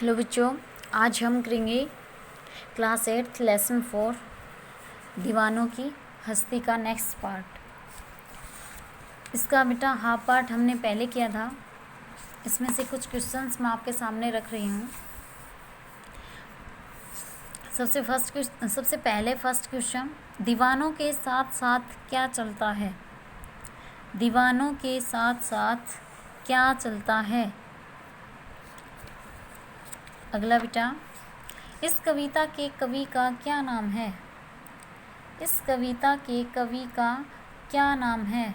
Hello बच्चों, आज हम करेंगे क्लास 8 लेसन 4 दीवानों की हस्ती का नेक्स्ट पार्ट। इसका बेटा हाफ पार्ट हमने पहले किया था। इसमें से कुछ क्वेश्चंस मैं आपके सामने रख रही हूँ। सबसे पहले फर्स्ट क्वेश्चन, दीवानों के साथ साथ क्या चलता है? दीवानों के साथ साथ क्या चलता है? अगला बेटा, इस कविता के कवि का क्या नाम है? इस कविता के कवि का क्या नाम है?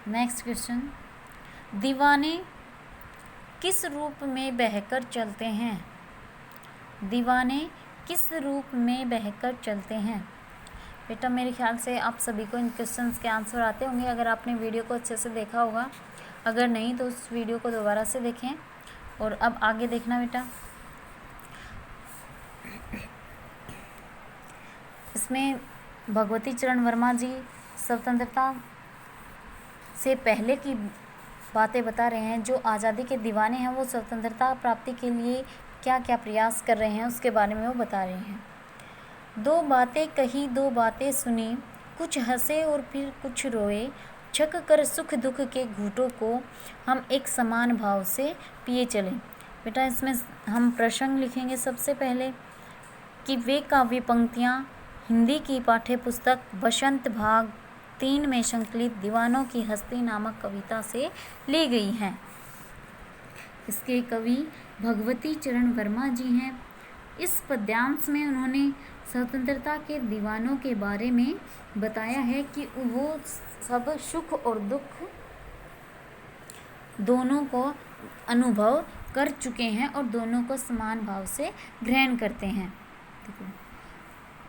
नेक्स्ट क्वेश्चन, दीवाने किस रूप में बहकर चलते हैं? दीवाने किस रूप में बहकर चलते हैं? बेटा मेरे ख्याल से आप सभी को इन क्वेश्चंस के आंसर आते होंगे अगर आपने वीडियो को अच्छे से देखा होगा। अगर नहीं तो उस वीडियो को दोबारा से देखें। और अब आगे देखना बेटा, इसमें भगवती चरण वर्मा जी स्वतंत्रता से पहले की बातें बता रहे हैं। जो आज़ादी के दीवाने हैं वो स्वतंत्रता प्राप्ति के लिए क्या क्या प्रयास कर रहे हैं उसके बारे में वो बता रहे हैं। दो बातें कही, दो बातें सुनी, कुछ हंसे और फिर कुछ रोए, छक कर सुख दुख के घूंटों को हम एक समान भाव से पिए चले। बेटा इसमें हम प्रसंग लिखेंगे सबसे पहले कि वे काव्य पंक्तियाँ हिंदी की पाठ्य पुस्तक बसंत भाग 3 में संकलित दीवानों की हस्ती नामक कविता से ली गई हैं। इसके कवि भगवती चरण वर्मा जी हैं। इस पद्यांश में उन्होंने स्वतंत्रता के दीवानों के बारे में बताया है कि वो सब सुख और दुख दोनों को अनुभव कर चुके हैं और दोनों को समान भाव से ग्रहण करते हैं।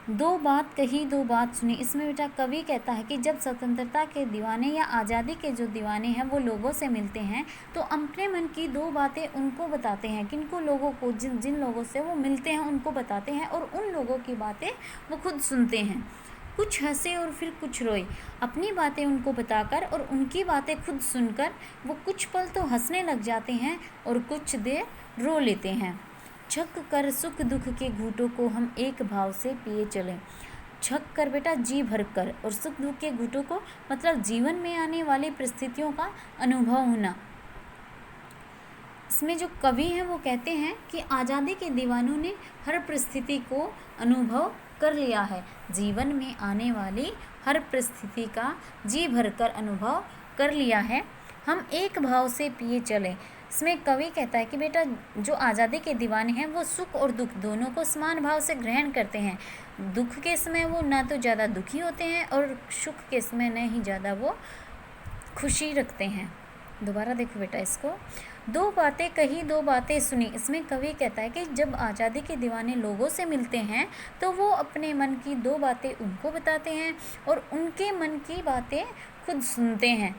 दो बात कही, दो बात सुनी। इसमें बेटा कवि कहता है कि जब स्वतंत्रता के दीवाने या आज़ादी के जो दीवाने हैं वो लोगों से मिलते हैं तो अपने मन की दो बातें उनको बताते हैं। किनको? लोगों को, जिन लोगों से वो मिलते हैं उनको बताते हैं और उन लोगों की बातें वो खुद सुनते हैं। कुछ हंसे और फिर कुछ रोए। अपनी बातें उनको बताकर और उनकी बातें खुद सुनकर वो कुछ पल तो हंसने लग जाते हैं और कुछ देर रो लेते हैं। छक कर सुख दुख के घूंटों को हम एक भाव से पिए चलें। छक कर बेटा जी भर कर, और सुख दुख के घूंटों को मतलब जीवन में आने वाली परिस्थितियों का अनुभव होना। इसमें जो कवि हैं वो कहते हैं कि आज़ादी के दीवानों ने हर परिस्थिति को अनुभव कर लिया है। जीवन में आने वाली हर परिस्थिति का जी भरकर अनुभव कर लिया है। हम एक भाव से पिए चलें। इसमें कवि कहता है कि बेटा जो आज़ादी के दीवाने हैं वो सुख और दुख दोनों को समान भाव से ग्रहण करते हैं। दुख के समय वो ना तो ज़्यादा दुखी होते हैं और सुख के समय न ही ज़्यादा वो खुशी रखते हैं। दोबारा देखो बेटा इसको, दो बातें कही, दो बातें सुनी। इसमें कवि कहता है कि जब आज़ादी के दीवाने लोगों से मिलते हैं तो वो अपने मन की दो बातें उनको बताते हैं और उनके मन की बातें खुद सुनते हैं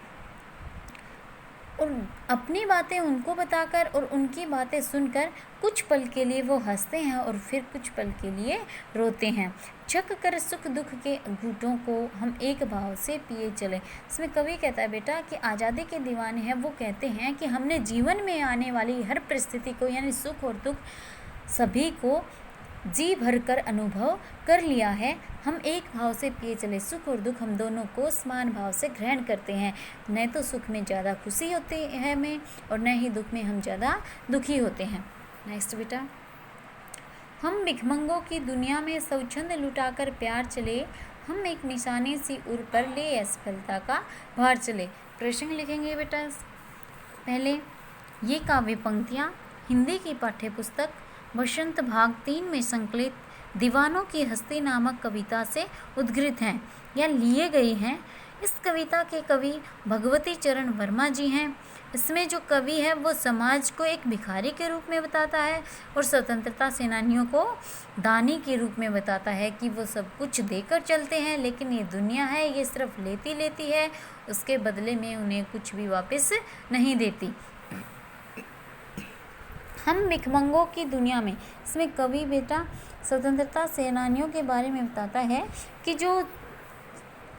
और अपनी बातें उनको बताकर और उनकी बातें सुनकर कुछ पल के लिए वो हंसते हैं और फिर कुछ पल के लिए रोते हैं। छक कर सुख दुख के घूंटों को हम एक भाव से पिए चले। इसमें कवि कहता है बेटा कि आज़ादी के दीवाने हैं वो कहते हैं कि हमने जीवन में आने वाली हर परिस्थिति को यानी सुख और दुख सभी को जी भरकर अनुभव कर लिया है। हम एक भाव से पिए चले। सुख और दुख हम दोनों को समान भाव से ग्रहण करते हैं। न तो सुख में ज़्यादा खुशी होती है हमें और न ही दुख में हम ज़्यादा दुखी होते हैं। नेक्स्ट बेटा, हम भिखमंगों की दुनिया में स्वच्छंद लुटाकर प्यार चले, हम एक निशानी सी उर पर ले असफलता का भार चले। प्रश्न लिखेंगे बेटा पहले, ये काव्य पंक्तियाँ हिंदी की पाठ्य पुस्तक बसंत भाग 3 में संकलित दीवानों की हस्ती नामक कविता से उद्धृत हैं या लिए गई हैं। इस कविता के कवि भगवती चरण वर्मा जी हैं। इसमें जो कवि है वो समाज को एक भिखारी के रूप में बताता है और स्वतंत्रता सेनानियों को दानी के रूप में बताता है कि वो सब कुछ देकर चलते हैं लेकिन ये दुनिया है ये सिर्फ लेती लेती है, उसके बदले में उन्हें कुछ भी वापस नहीं देती। हम भिखमंगों की दुनिया में, इसमें कवि बेटा स्वतंत्रता सेनानियों के बारे में बताता है कि जो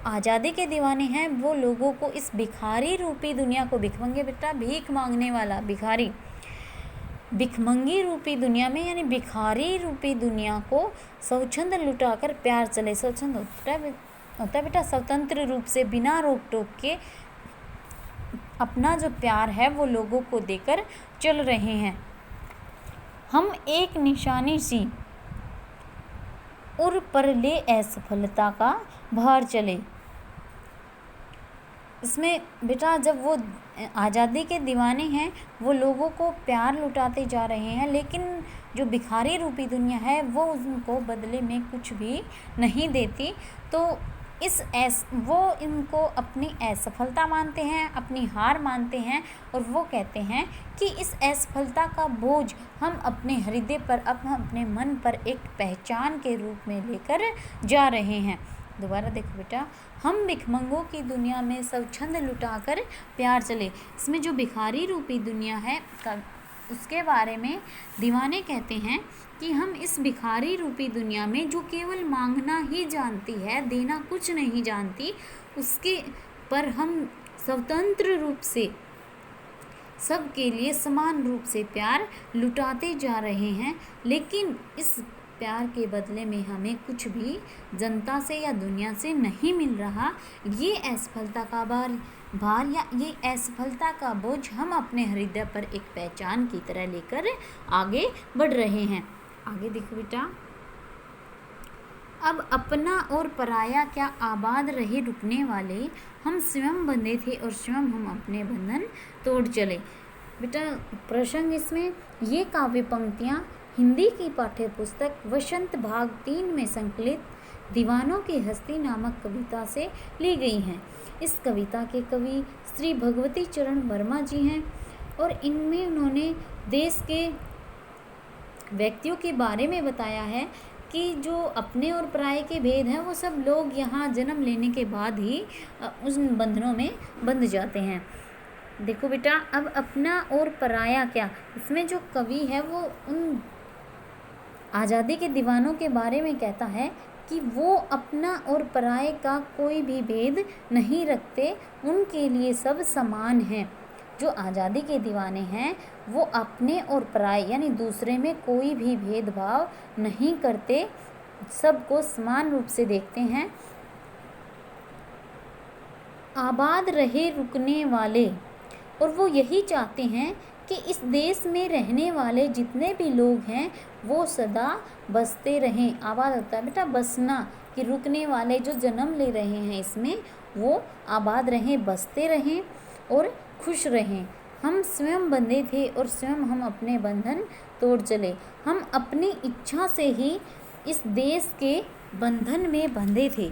आज़ादी के दीवाने हैं वो लोगों को इस भिखारी रूपी दुनिया को, भिखमंगे बेटा भीख मांगने वाला भिखारी, भिखमंगी रूपी दुनिया में यानी भिखारी रूपी दुनिया को स्वच्छंद लुटाकर प्यार चले। स्वच्छंद होता है बेटा स्वतंत्र रूप से बिना रोक टोक के अपना जो प्यार है वो लोगों को देकर चल रहे हैं। हम एक निशानी सी उर पर ले असफलता का भार चले। इसमें बेटा जब वो आज़ादी के दीवाने हैं वो लोगों को प्यार लुटाते जा रहे हैं, लेकिन जो भिखारी रूपी दुनिया है वो उनको बदले में कुछ भी नहीं देती। तो वो इनको अपनी असफलता मानते हैं, अपनी हार मानते हैं, और वो कहते हैं कि इस असफलता का बोझ हम अपने हृदय पर, अपने मन पर एक पहचान के रूप में लेकर जा रहे हैं। दोबारा देखो बेटा, हम भिखमंगों की दुनिया में स्वच्छंद लुटाकर प्यार चले। इसमें जो भिखारी रूपी दुनिया है उसके बारे में दीवाने कहते हैं कि हम इस भिखारी रूपी दुनिया में जो केवल मांगना ही जानती है, देना कुछ नहीं जानती, उसके पर हम स्वतंत्र रूप से सबके लिए समान रूप से प्यार लुटाते जा रहे हैं, लेकिन इस प्यार के बदले में हमें कुछ भी जनता से या दुनिया से नहीं मिल रहा। ये असफलता का भार या ये असफलता का बोझ हम अपने हृदय पर एक पहचान की तरह लेकर आगे बढ़ रहे हैं। आगे देखो बेटा, अब अपना और पराया क्या आबाद रहे रुकने वाले, हम स्वयं बंधे थे और स्वयं हम अपने बंधन तोड़ चले। बेटा प्रसंग इसमें ये काव्य पंक्तियाँ हिंदी की पाठ्य पुस्तक वसंत भाग 3 में संकलित दीवानों की हस्ती नामक कविता से ली गई हैं। इस कविता के कवि श्री भगवती चरण वर्मा जी हैं और इनमें उन्होंने देश के व्यक्तियों के बारे में बताया है कि जो अपने और पराये के भेद हैं वो सब लोग यहाँ जन्म लेने के बाद ही उन बंधनों में बंध जाते हैं। देखो बेटा, अब अपना और पराया क्या, इसमें जो कवि है वो उन आज़ादी के दीवानों के बारे में कहता है कि वो अपना और पराये का कोई भी भेद नहीं रखते, उनके लिए सब समान हैं। जो आज़ादी के दीवाने हैं वो अपने और पराये यानी दूसरे में कोई भी भेदभाव नहीं करते, सबको समान रूप से देखते हैं। आबाद रहे रुकने वाले, और वो यही चाहते हैं कि इस देश में रहने वाले जितने भी लोग हैं वो सदा बसते रहें। आबाद होता है बेटा बसना, कि रुकने वाले जो जन्म ले रहे हैं इसमें वो आबाद रहें, बसते रहें और खुश रहें। हम स्वयं बंधे थे और स्वयं हम अपने बंधन तोड़ चले। हम अपनी इच्छा से ही इस देश के बंधन में बंधे थे।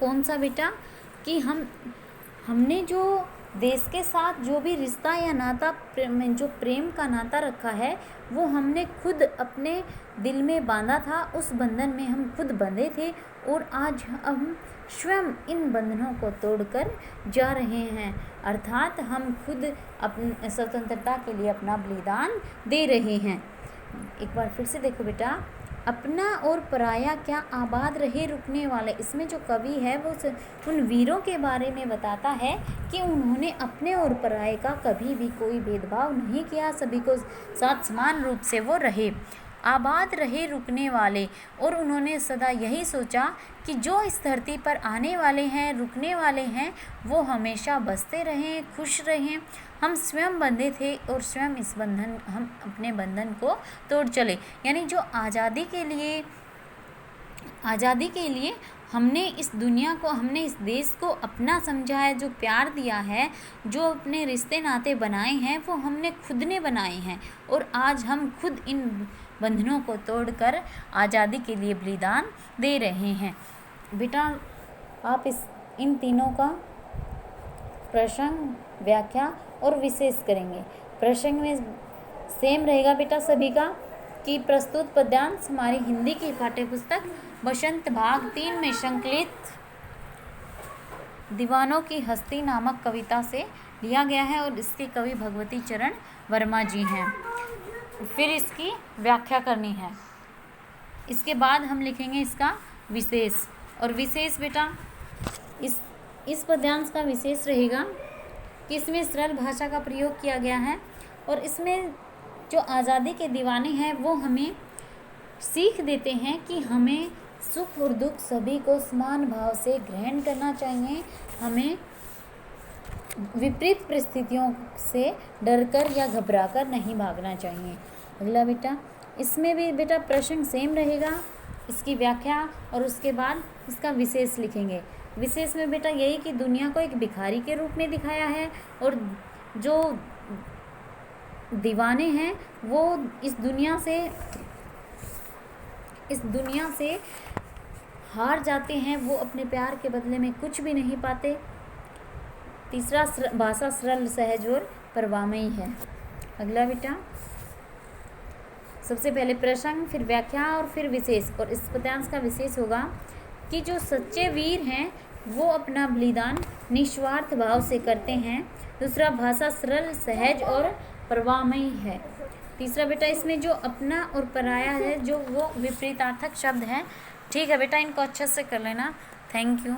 कौन सा बेटा, कि हमने जो देश के साथ जो भी रिश्ता या नाता जो प्रेम का नाता रखा है वो हमने खुद अपने दिल में बांधा था, उस बंधन में हम खुद बंधे थे और आज हम स्वयं इन बंधनों को तोड़कर जा रहे हैं, अर्थात हम खुद अपनी स्वतंत्रता के लिए अपना बलिदान दे रहे हैं। एक बार फिर से देखो बेटा, अपना और पराया क्या आबाद रहे रुकने वाले, इसमें जो कवि है वो उन वीरों के बारे में बताता है कि उन्होंने अपने और पराये का कभी भी कोई भेदभाव नहीं किया, सभी को साथ समान रूप से वो रहे, आबाद रहे रुकने वाले। और उन्होंने सदा यही सोचा कि जो इस धरती पर आने वाले हैं, रुकने वाले हैं, वो हमेशा बसते रहें, खुश रहें। हम स्वयं बंधे थे और स्वयं हम अपने बंधन को तोड़ चले। यानी जो आज़ादी के लिए हमने इस दुनिया को, हमने इस देश को अपना समझा है, जो प्यार दिया है, जो अपने रिश्ते नाते बनाए हैं वो हमने खुद ने बनाए हैं और आज हम खुद इन बंधनों को तोड़कर आज़ादी के लिए बलिदान दे रहे हैं। बेटा आप इन तीनों का प्रसंग, व्याख्या और विशेष करेंगे। प्रसंग में सेम रहेगा बेटा सभी का कि प्रस्तुत पद्यांश हमारी हिंदी की पाठ्य पुस्तक वसंत भाग 3 में संकलित दीवानों की हस्ती नामक कविता से लिया गया है और इसके कवि भगवती चरण वर्मा जी हैं। फिर इसकी व्याख्या करनी है, इसके बाद हम लिखेंगे इसका विशेष। और विशेष बेटा इस पद्यांश का विशेष रहेगा कि इसमें सरल भाषा का प्रयोग किया गया है और इसमें जो आज़ादी के दीवाने हैं वो हमें सीख देते हैं कि हमें सुख और दुख सभी को समान भाव से ग्रहण करना चाहिए। हमें विपरीत परिस्थितियों से डरकर या घबराकर नहीं भागना चाहिए। अगला बेटा, इसमें भी बेटा प्रश्न सेम रहेगा, इसकी व्याख्या और उसके बाद इसका विशेष लिखेंगे। विशेष में बेटा यही कि दुनिया को एक भिखारी के रूप में दिखाया है और जो दीवाने हैं वो इस दुनिया से हार जाते हैं, वो अपने प्यार के बदले में कुछ भी नहीं पाते। तीसरा, भाषा सरल, सहज और परवामयी है। अगला बेटा, सबसे पहले प्रसंग, फिर व्याख्या और फिर विशेष। और इस पद्यांश का विशेष होगा कि जो सच्चे वीर हैं वो अपना बलिदान निस्वार्थ भाव से करते हैं। दूसरा, भाषा सरल, सहज और परवामयी है। तीसरा बेटा, इसमें जो अपना और पराया है जो वो विपरीतार्थक शब्द हैं। ठीक है बेटा, इनको अच्छे से कर लेना। Thank you.